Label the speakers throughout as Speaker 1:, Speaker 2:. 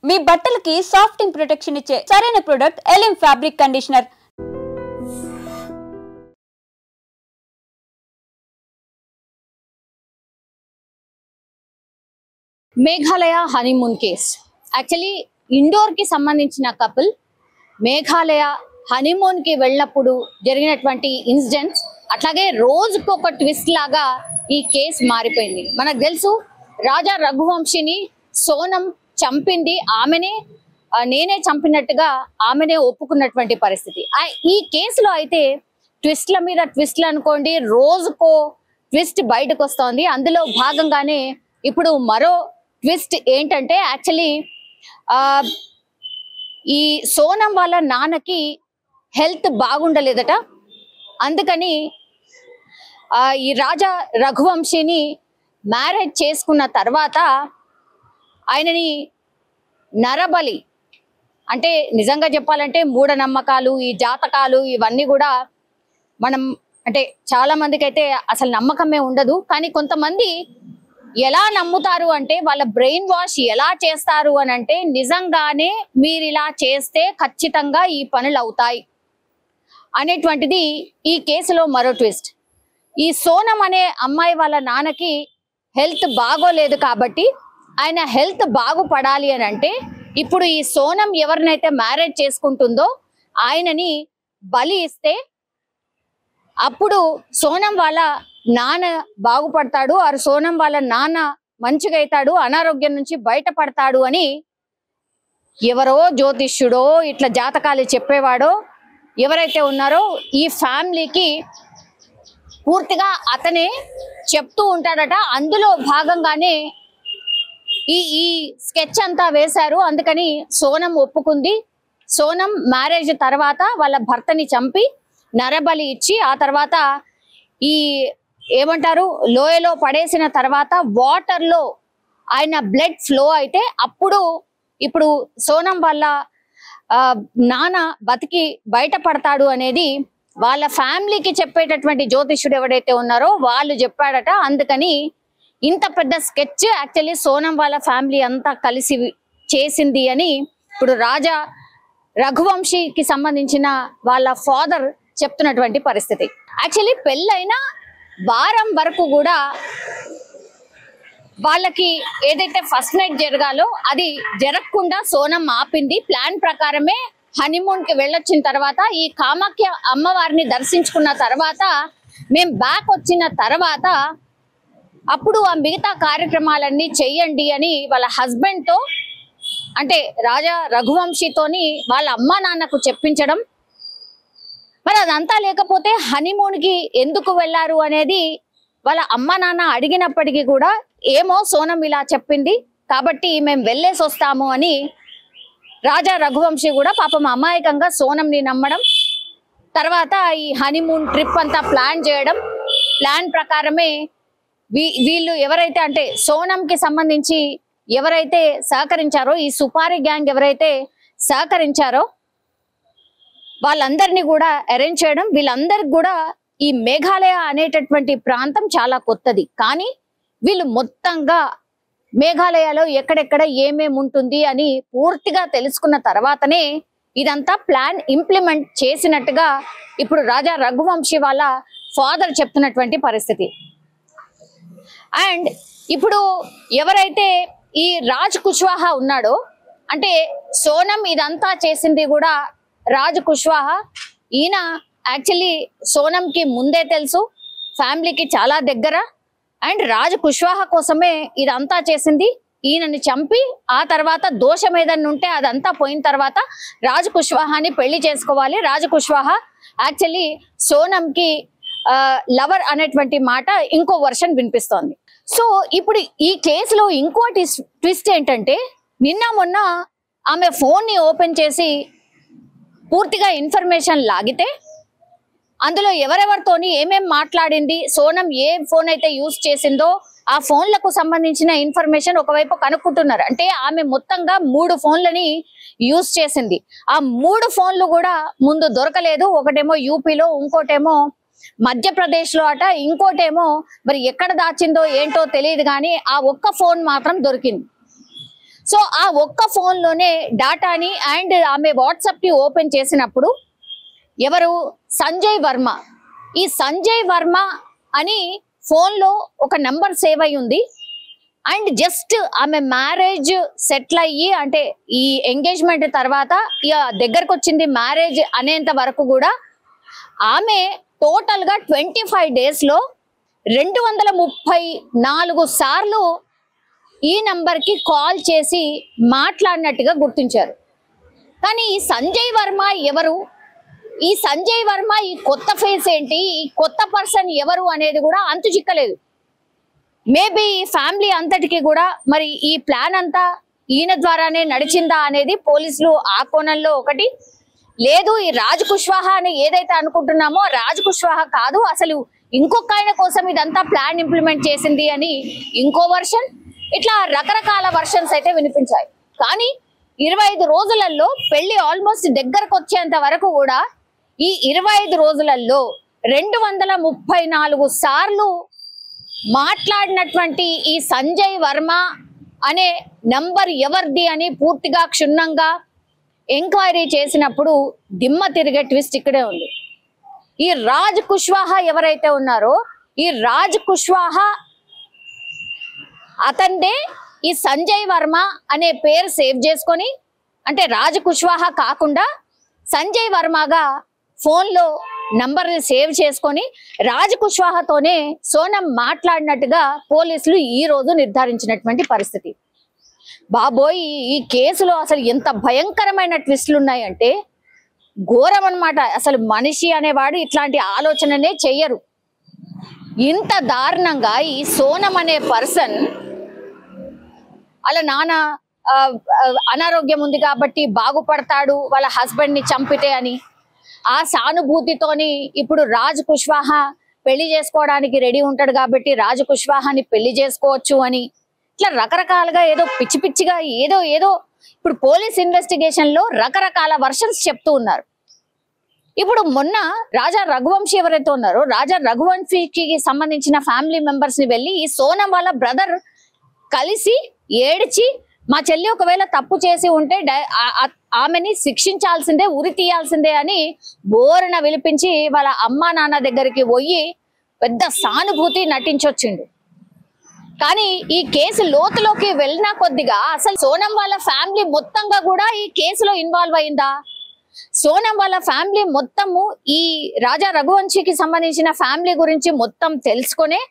Speaker 1: మీ బట్టలకి సాఫ్టింగ్ ప్రొటెక్షన్ ఇచ్చే సరైన ప్రొడక్ట్ ఎలిమ్ fabric conditioner.
Speaker 2: Meghalaya honeymoon case. Actually Indore కి సంబంధించిన కపుల్ మేఘాలయ హనీమూన్ కి వెళ్ళినప్పుడు జరిగినటువంటి ఇన్సిడెంట్స్, అట్లాగే రోజుకొక ట్విస్ట్ లాగా ఈ కేసు మారిపోయింది. మనకు తెలుసు, రాజా రఘువంశిని సోనం చంపింది ఆమెనే, నేనే చంపినట్టుగా ఆమెనే ఒప్పుకున్నటువంటి పరిస్థితి. ఈ కేసులో అయితే ట్విస్ట్ల మీద ట్విస్ట్లు అనుకోండి, రోజుకో ట్విస్ట్ బయటకు వస్తోంది. అందులో భాగంగానే ఇప్పుడు మరో ట్విస్ట్ ఏంటంటే, యాక్చువల్లీ ఈ సోనం వాళ్ళ నాన్నకి హెల్త్ బాగుండలేదట. అందుకని ఈ రాజా రఘువంశిని మ్యారేజ్ చేసుకున్న తర్వాత ఆయనని నరబలి, అంటే నిజంగా చెప్పాలంటే మూఢనమ్మకాలు, ఈ జాతకాలు ఇవన్నీ కూడా మనం అంటే చాలా మందికి అయితే అసలు నమ్మకమే ఉండదు. కానీ కొంతమంది ఎలా నమ్ముతారు అంటే, వాళ్ళ బ్రెయిన్ వాష్ ఎలా చేస్తారు అని అంటే, నిజంగానే మీరు ఇలా చేస్తే ఖచ్చితంగా ఈ పనులు అవుతాయి అనేటువంటిది ఈ కేసులో మరో ట్విస్ట్. ఈ సోనం అనే అమ్మాయి వాళ్ళ నాన్నకి హెల్త్ బాగోలేదు కాబట్టి ఆయన హెల్త్ బాగుపడాలి అని అంటే, ఇప్పుడు ఈ సోనం ఎవరినైతే మ్యారేజ్ చేసుకుంటుందో ఆయనని బలి ఇస్తే అప్పుడు సోనం వాళ్ళ నాన్న బాగుపడతాడు, ఆ సోనం వాళ్ళ నాన్న మంచిగా అవుతాడు, అనారోగ్యం నుంచి బయటపడతాడు అని ఎవరో జ్యోతిష్యుడో ఇట్లా జాతకాలు చెప్పేవాడో ఎవరైతే ఉన్నారో ఈ ఫ్యామిలీకి పూర్తిగా అతనే చెప్తూ ఉంటాడట. అందులో భాగంగానే ఈ స్కెచ్ అంతా వేశారు. అందుకని సోనం ఒప్పుకుంది. సోనం మ్యారేజ్ తర్వాత వాళ్ళ భర్తని చంపి నరబలి ఇచ్చి, ఆ తర్వాత ఈ ఏమంటారు లోయలో పడేసిన తర్వాత వాటర్ లో ఆయన బ్లడ్ ఫ్లో అయితే అప్పుడు ఇప్పుడు సోనం వాళ్ళ నాన్న బతికి బయటపడతాడు అనేది వాళ్ళ ఫ్యామిలీకి చెప్పేటటువంటి జ్యోతిష్యుడు ఎవడైతే ఉన్నారో వాళ్ళు చెప్పాడట. అందుకని ఇంత పెద్ద స్కెచ్ యాక్చువల్లీ సోనం వాళ్ళ ఫ్యామిలీ అంతా కలిసి చేసింది అని ఇప్పుడు రాజా రఘువంశికి సంబంధించిన వాళ్ళ ఫాదర్ చెప్తున్నటువంటి పరిస్థితి. యాక్చువల్లీ పెళ్ళైన వారం వరకు కూడా వాళ్ళకి ఏదైతే ఫస్ట్ నైట్ జరగాలో అది జరగకుండా సోనం ఆపింది. ప్లాన్ ప్రకారమే హనీమూన్ కి వెళ్ళొచ్చిన తర్వాత ఈ కామాఖ్య అమ్మవారిని దర్శించుకున్న తర్వాత మేము బ్యాక్ వచ్చిన తర్వాత అప్పుడు ఆ మిగతా కార్యక్రమాలన్నీ చెయ్యండి అని వాళ్ళ హస్బెండ్ తో, అంటే రాజా రఘువంశితోని వాళ్ళ అమ్మా నాన్నకు చెప్పించడం. మరి అదంతా లేకపోతే హనీమూన్ కి ఎందుకు వెళ్ళారు అనేది వాళ్ళ అమ్మా నాన్న అడిగినప్పటికీ కూడా ఏమో సోనం ఇలా చెప్పింది కాబట్టి మేము వెళ్ళేసి వస్తాము అని రాజా రఘువంశి కూడా పాపం అమాయకంగా సోనంని నమ్మడం, తర్వాత ఈ హనీమూన్ ట్రిప్ అంతా ప్లాన్ చేయడం. ప్లాన్ ప్రకారమే వీళ్ళు ఎవరైతే అంటే సోనంకి సంబంధించి ఎవరైతే సహకరించారో, ఈ సుపారీ గ్యాంగ్ ఎవరైతే సహకరించారో వాళ్ళందరినీ కూడా అరేంజ్ చేయడం. వీళ్ళందరికి కూడా ఈ మేఘాలయ అనేటటువంటి ప్రాంతం చాలా కొత్తది, కానీ వీళ్ళు మొత్తంగా మేఘాలయలో ఎక్కడెక్కడ ఏమేమి ఉంటుంది అని పూర్తిగా తెలుసుకున్న తర్వాతనే ఇదంతా ప్లాన్ ఇంప్లిమెంట్ చేసినట్టుగా ఇప్పుడు రాజా రఘువంశి వాళ్ళ ఫాదర్ చెప్తున్నటువంటి పరిస్థితి. అండ్ ఇప్పుడు ఎవరైతే ఈ రాజ్ కుష్వాహా ఉన్నాడో, అంటే సోనం ఇదంతా చేసింది కూడా రాజ్ కుష్వాహా. ఈయన యాక్చువల్లీ సోనంకి ముందే తెలుసు, ఫ్యామిలీకి చాలా దగ్గర. అండ్ రాజ్ కుష్వాహా కోసమే ఇదంతా చేసింది. ఈయనని చంపి ఆ తర్వాత దోషం ఏదన్నా ఉంటే అదంతా పోయిన తర్వాత రాజ్ కుష్వాహాని పెళ్లి చేసుకోవాలి. రాజ్ కుష్వాహా యాక్చువల్లీ సోనంకి లవర్ అనేటువంటి మాట ఇంకో వర్షన్ వినిపిస్తోంది. సో ఇప్పుడు ఈ కేసులో ఇంకో ట్విస్ట్ ఏంటంటే, నిన్న మొన్న ఆమె ఫోన్ ని ఓపెన్ చేసి పూర్తిగా ఇన్ఫర్మేషన్ లాగితే అందులో ఎవరెవరితోని ఏమేం మాట్లాడింది, సోనం ఏ ఫోన్ అయితే యూజ్ చేసిందో ఆ ఫోన్లకు సంబంధించిన ఇన్ఫర్మేషన్ ఒకవైపు కనుక్కుంటున్నారు. అంటే ఆమె మొత్తంగా 3 ఫోన్లని యూజ్ చేసింది. ఆ 3 ఫోన్లు కూడా ముందు దొరకలేదు. ఒకటేమో యూపీలో, ఇంకోటేమో మధ్యప్రదేశ్ లో అట, ఇంకోటేమో మరి ఎక్కడ దాచిందో ఏంటో తెలియదు, కానీ ఆ ఒక్క ఫోన్ మాత్రం దొరికింది. సో ఆ ఒక్క ఫోన్ లోనే డాటాని అండ్ ఆమె వాట్సాప్ ని ఓపెన్ చేసినప్పుడు ఎవరు సంజయ్ వర్మ, ఈ సంజయ్ వర్మ అని ఫోన్ లో ఒక నంబర్ సేవ్ అయి ఉంది. అండ్ జస్ట్ ఆమె మ్యారేజ్ సెటిల్ అయ్యి అంటే ఈ ఎంగేజ్మెంట్ తర్వాత ఇక దగ్గరకు వచ్చింది మ్యారేజ్ అనేంత వరకు కూడా ఆమె టోటల్ గా 25 days లో 234 సార్లు ఈ నంబర్ కి కాల్ చేసి మాట్లాడినట్టుగా గుర్తించారు. కానీ ఈ సంజయ్ వర్మ ఎవరు, ఈ సంజయ్ వర్మ ఈ కొత్త ఫేస్ ఏంటి, ఈ కొత్త పర్సన్ ఎవరు అనేది కూడా అంతు చిక్కలేదు. మేబీ ఈ ఫ్యామిలీ అంతటికి కూడా మరి ఈ ప్లాన్ అంతా ఈయన ద్వారానే నడిచిందా అనేది పోలీసులు ఆ కోణంలో ఒకటి, లేదు ఈ రాజ్ కుష్వాహా అని ఏదైతే అనుకుంటున్నామో రాజ్ కుష్వాహా కాదు, అసలు ఇంకొక ఆయన కోసం ఇదంతా ప్లాన్ ఇంప్లిమెంట్ చేసింది అని ఇంకో వర్షన్, ఇట్లా రకరకాల వర్షన్స్ అయితే వినిపించాయి. కానీ 25 రోజులలో పెళ్లి ఆల్మోస్ట్ దగ్గరకు వచ్చేంత వరకు కూడా ఈ 25 రోజులలో 234 సార్లు మాట్లాడినటువంటి ఈ సంజయ్ వర్మ అనే నంబర్ ఎవరిది అని పూర్తిగా క్షుణ్ణంగా ఎంక్వైరీ చేసినప్పుడు దిమ్మ తిరిగే ట్విస్ట్ ఇక్కడే ఉంది. ఈ రాజ్ కుష్వాహా ఎవరైతే ఉన్నారో ఈ రాజ్ కుష్వాహా అతన్నే ఈ సంజయ్ వర్మ అనే పేరు సేవ్ చేసుకొని, అంటే రాజ్ కుష్వాహా కాకుండా సంజయ్ వర్మగా ఫోన్ లో నంబర్ సేవ్ చేసుకొని రాజ్ కుష్వాహాతోనే సోనం మాట్లాడినట్టుగా పోలీసులు ఈ రోజు నిర్ధారించినటువంటి పరిస్థితి. బాబోయ్, ఈ కేసులో అసలు ఎంత భయంకరమైన ట్విస్టులు ఉన్నాయంటే ఘోరం అన్నమాట. అసలు మనిషి అనేవాడు ఇట్లాంటి ఆలోచననే చెయ్యరు. ఇంత దారుణంగా ఈ సోనం అనే పర్సన్ అలా నాన్న అనారోగ్యం ఉంది కాబట్టి బాగుపడతాడు వాళ్ళ హస్బెండ్ ని చంపితే అని ఆ సానుభూతితోని ఇప్పుడు రాజ్ కుష్వాహా పెళ్లి చేసుకోవడానికి రెడీ ఉంటాడు కాబట్టి రాజ్ కుష్వాహాని పెళ్లి చేసుకోవచ్చు అని ఇట్లా రకరకాలుగా ఏదో పిచ్చి పిచ్చిగా ఏదో ఇప్పుడు పోలీస్ ఇన్వెస్టిగేషన్ లో రకరకాల వర్షన్స్ చెప్తూ ఉన్నారు. ఇప్పుడు మొన్న రాజా రఘువంశీ ఎవరైతే ఉన్నారో రాజా రఘువంశీకి సంబంధించిన ఫ్యామిలీ మెంబర్స్ ని వెళ్ళి ఈ సోనం వాళ్ళ బ్రదర్ కలిసి ఏడ్చి మా చెల్లి ఒకవేళ తప్పు చేసి ఉంటే ఆమెని శిక్షించాల్సిందే, ఉరి తీయాల్సిందే అని బోరన విలిపించి వాళ్ళ అమ్మా నాన్న దగ్గరికి పోయి పెద్ద సానుభూతి నటించొచ్చిండు. కానీ ఈ కేసు లోతులోకి వెళ్ళిన కొద్దిగా అసలు సోనం వాళ్ళ ఫ్యామిలీ మొత్తంగా కూడా ఈ కేసులో ఇన్వాల్వ్ అయిందా, సోనం వాళ్ళ ఫ్యామిలీ మొత్తము ఈ రాజా రఘువంశీకి సంబంధించిన ఫ్యామిలీ గురించి మొత్తం తెలుసుకునే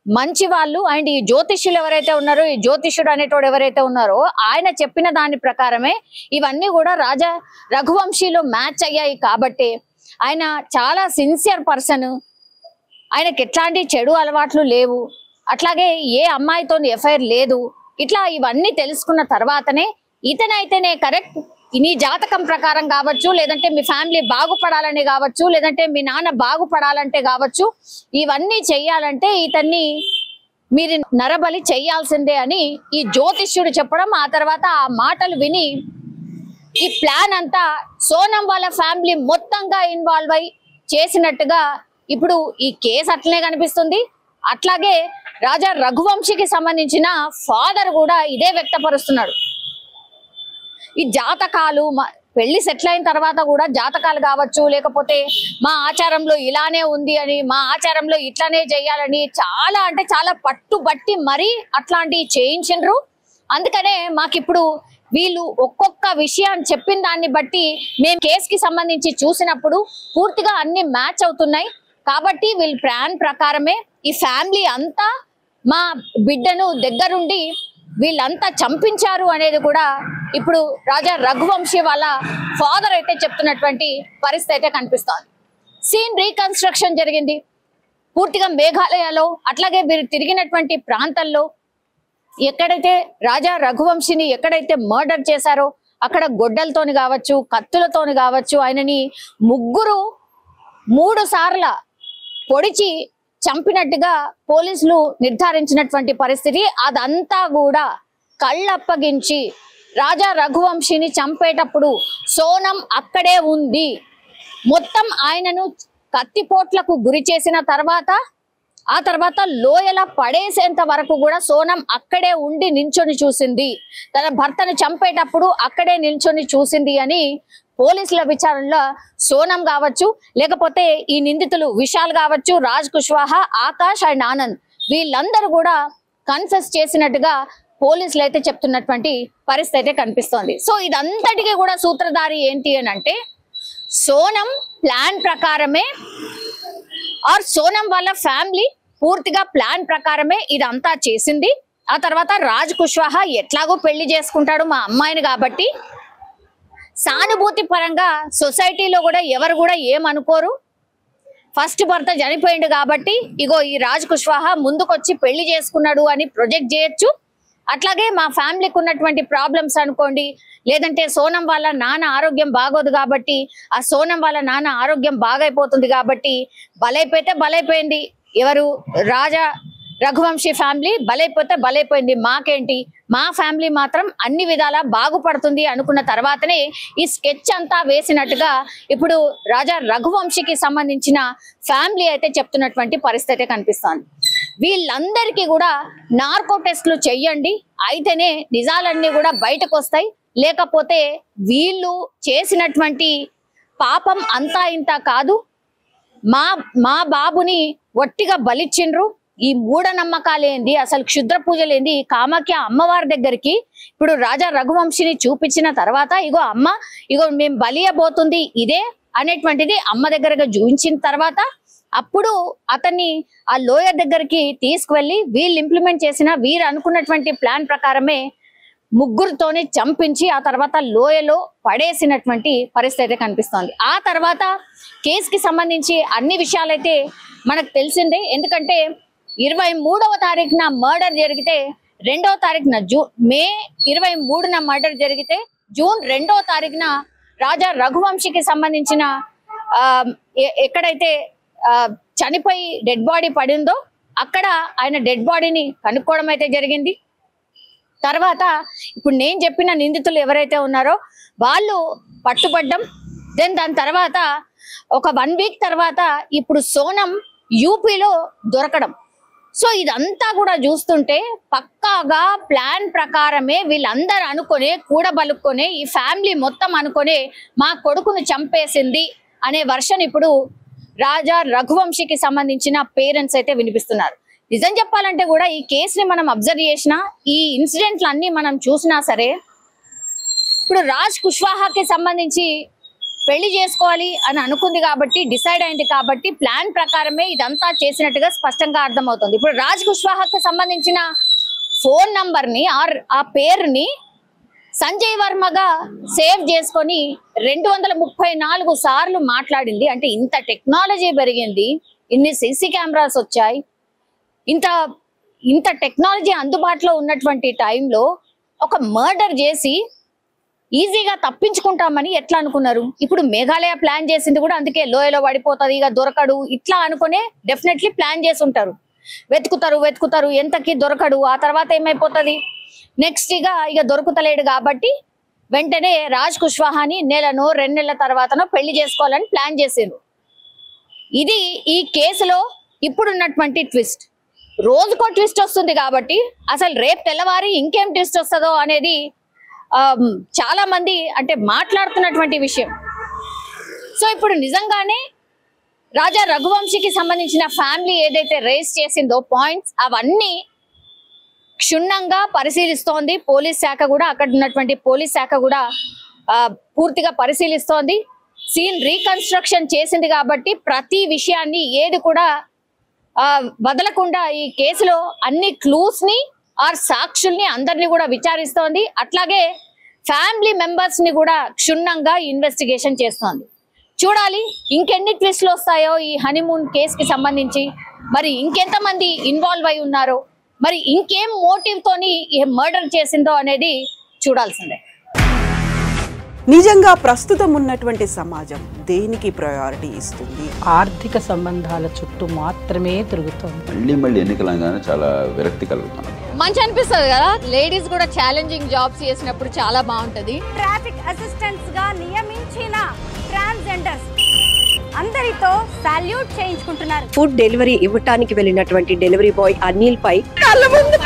Speaker 2: మంచి వాళ్ళు అండ్ ఈ జ్యోతిష్యులు ఎవరైతే ఉన్నారో ఈ జ్యోతిష్యుడు అనేటోడు ఎవరైతే ఉన్నారో ఆయన చెప్పిన దాని ప్రకారమే ఇవన్నీ కూడా రాజా రఘువంశీలో మ్యాచ్ అయ్యాయి. కాబట్టి ఆయన చాలా సిన్సియర్ పర్సన్, ఆయనకి ఎట్లాంటి చెడు అలవాట్లు లేవు, అట్లాగే ఏ అమ్మాయితో ఎఫ్ఐఆర్ లేదు, ఇట్లా ఇవన్నీ తెలుసుకున్న తర్వాతనే ఇతనైతేనే కరెక్ట్, నీ జాతకం ప్రకారం కావచ్చు, లేదంటే మీ ఫ్యామిలీ బాగుపడాలని కావచ్చు, లేదంటే మీ నాన్న బాగుపడాలంటే కావచ్చు, ఇవన్నీ చెయ్యాలంటే ఇతన్ని మీరు నరబలి చెయ్యాల్సిందే అని ఈ జ్యోతిష్యుడు చెప్పడం, ఆ తర్వాత ఆ మాటలు విని ఈ ప్లాన్ అంతా సోనం వాళ్ళ ఫ్యామిలీ మొత్తంగా ఇన్వాల్వ్ అయి చేసినట్టుగా ఇప్పుడు ఈ కేసు అట్లనే కనిపిస్తుంది. అట్లాగే రాజా రఘువంశీకి సంబంధించిన ఫాదర్ కూడా ఇదే వ్యక్తపరుస్తున్నాడు. ఈ జాతకాలు పెళ్లి సెటిల్ అయిన తర్వాత కూడా జాతకాలు కావచ్చు, లేకపోతే మా ఆచారంలో ఇలానే ఉంది అని, మా ఆచారంలో ఇట్లానే చేయాలని చాలా అంటే చాలా పట్టుబట్టి మరీ అట్లాంటివి చేయించరు. అందుకనే మాకిప్పుడు వీళ్ళు ఒక్కొక్క విషయాన్ని చెప్పిన దాన్ని బట్టి మేము కేసుకి సంబంధించి చూసినప్పుడు పూర్తిగా అన్ని మ్యాచ్ అవుతున్నాయి. కాబట్టి వీళ్ళ ప్లాన్ ప్రకారమే ఈ ఫ్యామిలీ అంతా మా బిడ్డను దగ్గరుండి వీళ్ళంతా చంపించారు అనేది కూడా ఇప్పుడు రాజా రఘువంశీ వాళ్ళ ఫాదర్ అయితే చెప్తున్నటువంటి పరిస్థితి అయితే కనిపిస్తోంది. సీన్ రీకన్స్ట్రక్షన్ జరిగింది పూర్తిగా మేఘాలయలో, అట్లాగే వీరు తిరిగినటువంటి ప్రాంతాల్లో ఎక్కడైతే రాజా రఘువంశీని ఎక్కడైతే మర్డర్ చేశారో అక్కడ గొడ్డలతోని కావచ్చు, కత్తులతోని కావచ్చు, ఆయనని 3 సార్ల పొడిచి చంపినట్టుగా పోలీసులు నిర్ధారించినటువంటి పరిస్థితి. అదంతా కూడా కళ్ళప్పగించి రాజా రఘువంశీని చంపేటప్పుడు సోనం అక్కడే ఉంది, మొత్తం ఆయనను కత్తిపోట్లకు గురి చేసిన తర్వాత ఆ తర్వాత లోయల పడేసేంత వరకు కూడా సోనం అక్కడే ఉండి నిల్చొని చూసింది, తన భర్తను చంపేటప్పుడు అక్కడే నిల్చొని చూసింది అని పోలీసుల విచారణలో సోనం కావచ్చు, లేకపోతే ఈ నిందితులు విశాల్ కావచ్చు, రాజ్ కుష్వాహా, ఆకాష్ అండ్ ఆనంద్ వీళ్ళందరూ కూడా కన్ఫెస్ చేసినట్టుగా పోలీసులు అయితే చెప్తున్నటువంటి పరిస్థితి అయితే కనిపిస్తోంది. సో ఇదంతటికీ కూడా సూత్రధారి ఏంటి అని అంటే సోనం ప్లాన్ ప్రకారమే ఆర్ సోనం వాళ్ళ ఫ్యామిలీ పూర్తిగా ప్లాన్ ప్రకారమే ఇదంతా చేసింది. ఆ తర్వాత రాజ్ కుష్వాహా ఎట్లాగో పెళ్లి చేసుకుంటాడు మా అమ్మాయిని కాబట్టి సానుభూతి పరంగా సొసైటీలో కూడా ఎవరు కూడా ఏమనుకోరు, ఫస్ట్ భర్త చనిపోయిండు కాబట్టి ఇగో ఈ రాజ్ కుష్వాహా ముందుకొచ్చి పెళ్లి చేసుకున్నాడు అని ప్రొజెక్ట్ చేయొచ్చు. అట్లాగే మా ఫ్యామిలీకి ఉన్నటువంటి ప్రాబ్లమ్స్ అనుకోండి, లేదంటే సోనం వాళ్ళ నాన్న ఆరోగ్యం బాగోదు కాబట్టి ఆ సోనం వాళ్ళ నాన్న ఆరోగ్యం బాగైపోతుంది కాబట్టి బలైపోతే బలైపోయింది, ఎవరు రాజా రఘువంశీ ఫ్యామిలీ బలైపోతే బలైపోయింది, మాకేంటి, మా ఫ్యామిలీ మాత్రం అన్ని విధాలా బాగుపడుతుంది అనుకున్న తర్వాతనే ఈ స్కెచ్ అంతా వేసినట్టుగా ఇప్పుడు రాజా రఘువంశీకి సంబంధించిన ఫ్యామిలీ అయితే చెప్తున్నటువంటి పరిస్థితి కనిపిస్తోంది. వీళ్ళందరికీ కూడా నార్కో టెస్టులు చెయ్యండి, అయితేనే నిజాలన్నీ కూడా బయటకు వస్తాయి, లేకపోతే వీళ్ళు చేసినటువంటి పాపం అంతా ఇంత కాదు, మా బాబుని ఒట్టిగా బలిచ్చిండ్రు, ఈ మూఢనమ్మకాలేంది, అసలు క్షుద్ర పూజలేంది, కామాఖ్య అమ్మవారి దగ్గరికి ఇప్పుడు రాజా రఘువంశిని చూపించిన తర్వాత ఇగో అమ్మ ఇగో మేము బలియబోతుంది ఇదే అనేటువంటిది అమ్మ దగ్గరగా చూపించిన తర్వాత అప్పుడు అతన్ని ఆ లోయర్ దగ్గరికి తీసుకువెళ్ళి వీళ్ళు ఇంప్లిమెంట్ చేసిన వీరు అనుకున్నటువంటి ప్లాన్ ప్రకారమే ముగ్గురుతోని చంపించి ఆ తర్వాత లోయలో పడేసినటువంటి పరిస్థితి కనిపిస్తోంది. ఆ తర్వాత కేసుకి సంబంధించి అన్ని విషయాలైతే మనకు తెలిసిందే. ఎందుకంటే 23వ తారీఖున మర్డర్ జరిగితే 2వ తారీఖున మే 23న మర్డర్ జరిగితే జూన్ 2వ తారీఖున రాజా రఘువంశీకి సంబంధించిన ఎక్కడైతే చనిపోయి డెడ్ బాడీ పడిందో అక్కడ ఆయన డెడ్ బాడీని కనుక్కోవడం అయితే జరిగింది. తర్వాత ఇప్పుడు నేను చెప్పిన నిందితులు ఎవరైతే ఉన్నారో వాళ్ళు పట్టుబడ్డం, దెన్ దాని తర్వాత ఒక 1 వీక్ తర్వాత ఇప్పుడు సోనం యూపీలో దొరకడం. సో ఇదంతా కూడా చూస్తుంటే పక్కాగా ప్లాన్ ప్రకారమే వీళ్ళందరూ అనుకునే కూడబలుక్కునే ఈ ఫ్యామిలీ మొత్తం అనుకునే మా కొడుకును చంపేసింది అనే వర్షన్ ఇప్పుడు రాజా రఘువంశీకి సంబంధించిన పేరెంట్స్ అయితే వినిపిస్తున్నారు. నిజం చెప్పాలంటే కూడా ఈ కేసుని మనం అబ్జర్వ్ చేసినా, ఈ ఇన్సిడెంట్లు అన్ని మనం చూసినా సరే ఇప్పుడు రాజ్ కుష్వాహాకి సంబంధించి పెళ్లి చేసుకోవాలి అని అనుకుంది కాబట్టి, డిసైడ్ అయింది కాబట్టి ప్లాన్ ప్రకారమే ఇదంతా చేసినట్టుగా స్పష్టంగా అర్థమవుతుంది. ఇప్పుడు రాజ్ కుష్వాహాకి సంబంధించిన ఫోన్ నంబర్ని ఆ పేరుని సంజయ్ వర్మగా సేవ్ చేసుకొని 234 సార్లు మాట్లాడింది. అంటే ఇంత టెక్నాలజీ పెరిగింది, ఇన్ని సీసీ కెమెరాస్ వచ్చాయి, ఇంత టెక్నాలజీ అందుబాటులో ఉన్నటువంటి టైంలో ఒక మర్డర్ చేసి ఈజీగా తప్పించుకుంటామని ఎట్లా అనుకున్నారు? ఇప్పుడు మేఘాలయ ప్లాన్ చేసింది కూడా అందుకే, లోయలో పడిపోతుంది ఇక దొరకడు ఇట్లా అనుకునే డెఫినెట్లీ ప్లాన్ చేసి ఉంటారు. వెతుకుతారు ఎంతకి దొరకడు, ఆ తర్వాత ఏమైపోతుంది, నెక్స్ట్ ఇక దొరుకుతలేడు కాబట్టి వెంటనే రాజ్ కుష్వాహాని 1 నెలనో 2 నెలల తర్వాతనో పెళ్లి చేసుకోవాలని ప్లాన్ చేసిండ్రు. ఇది ఈ కేసులో ఇప్పుడున్నటువంటి ట్విస్ట్. రోజుకో ట్విస్ట్ వస్తుంది కాబట్టి అసలు రేపు తెల్లవారి ఇంకేం ట్విస్ట్ వస్తుందో అనేది చాలా మంది అంటే మాట్లాడుతున్నటువంటి విషయం. సో ఇప్పుడు నిజంగానే రాజా రఘువంశీకి సంబంధించిన ఫ్యామిలీ ఏదైతే రేస్ చేసిందో పాయింట్స్ అవన్నీ క్షుణ్ణంగా పరిశీలిస్తోంది పోలీస్ శాఖ కూడా. అక్కడ ఉన్నటువంటి పోలీస్ శాఖ కూడా పూర్తిగా పరిశీలిస్తోంది. సీన్ రీకన్స్ట్రక్షన్ చేసింది కాబట్టి ప్రతి విషయాన్ని ఏది కూడా వదలకుండా ఈ కేసులో అన్ని క్లూస్ ని సాక్షుల్ని అందరినీ కూడా విచారిస్తోంది. అట్లాగే ఫ్యామిలీ మెంబర్స్ ని కూడా క్షుణ్ణంగా ఇన్వెస్టిగేషన్ చేస్తోంది. చూడాలి ఇంకెన్ని ట్విస్ట్లు వస్తాయో ఈ హనీమూన్ కేసుకి సంబంధించి, మరి ఇంకెంతమంది ఇన్వాల్వ్ అయి ఉన్నారో, మరి ఇంకేం మోటివ్ తోని మర్డర్ చేసిందో అనేది చూడాల్సిందే.
Speaker 3: నిజంగా ప్రస్తుతం ఉన్నటువంటి సమాజం దేనికి ప్రయారిటీ ఇస్తుంది?
Speaker 4: ఆర్థిక సంబంధాల చుట్టూ మాత్రమే తిరుగుతుంది.
Speaker 5: మళ్ళీ ఎన్నికలంగానే చాలా విరక్తి కలుగుతాను.
Speaker 2: మంచి అనిపిస్తుంది కదా, లేడీస్ కూడా ఛాలెంజింగ్ జాబ్స్ చేసినప్పుడు చాలా బాగుంటది.
Speaker 6: ట్రాఫిక్ అసిస్టెంట్స్ గా నియమించిన ట్రాన్స్జెండర్స్
Speaker 1: అందరితో సాల్యూట్ చేయించుకుంటున్నారు.
Speaker 6: ఫుడ్ డెలివరీ ఇవ్వటానికి వెళ్ళినటువంటి డెలివరీ బాయ్ అనిల్ పై కళ్ళ ముందు